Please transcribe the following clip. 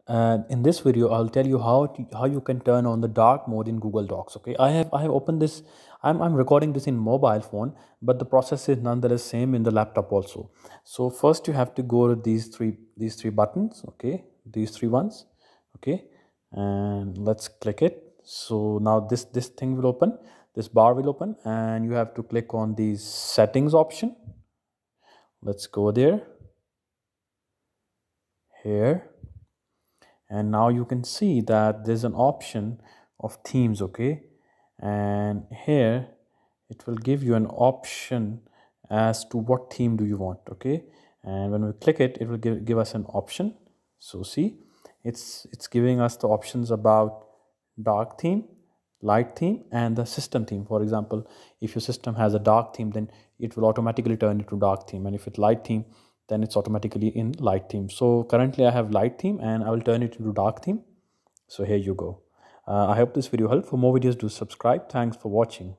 And in this video, I'll tell you how you can turn on the dark mode in Google Docs. Okay, I have opened this. I'm recording this in mobile phone, but the process is nonetheless same in the laptop also. So first you have to go to these three buttons. Okay, these three ones. Okay, and let's click it. So now this thing will open. This bar will open, and you have to click on the settings option. Let's go there. Here, and now you can see that there's an option of themes. Okay, and here it will give you an option as to what theme do you want. Okay, and when we click it, it will give us an option. So see, it's giving us the options about dark theme, light theme, and the system theme. For example, if your system has a dark theme, then it will automatically turn it to dark theme, and if it's light theme, then it's automatically in light theme. So currently I have light theme, and I will turn it into dark theme. So here you go. I hope this video helped. For more videos, do subscribe. Thanks for watching.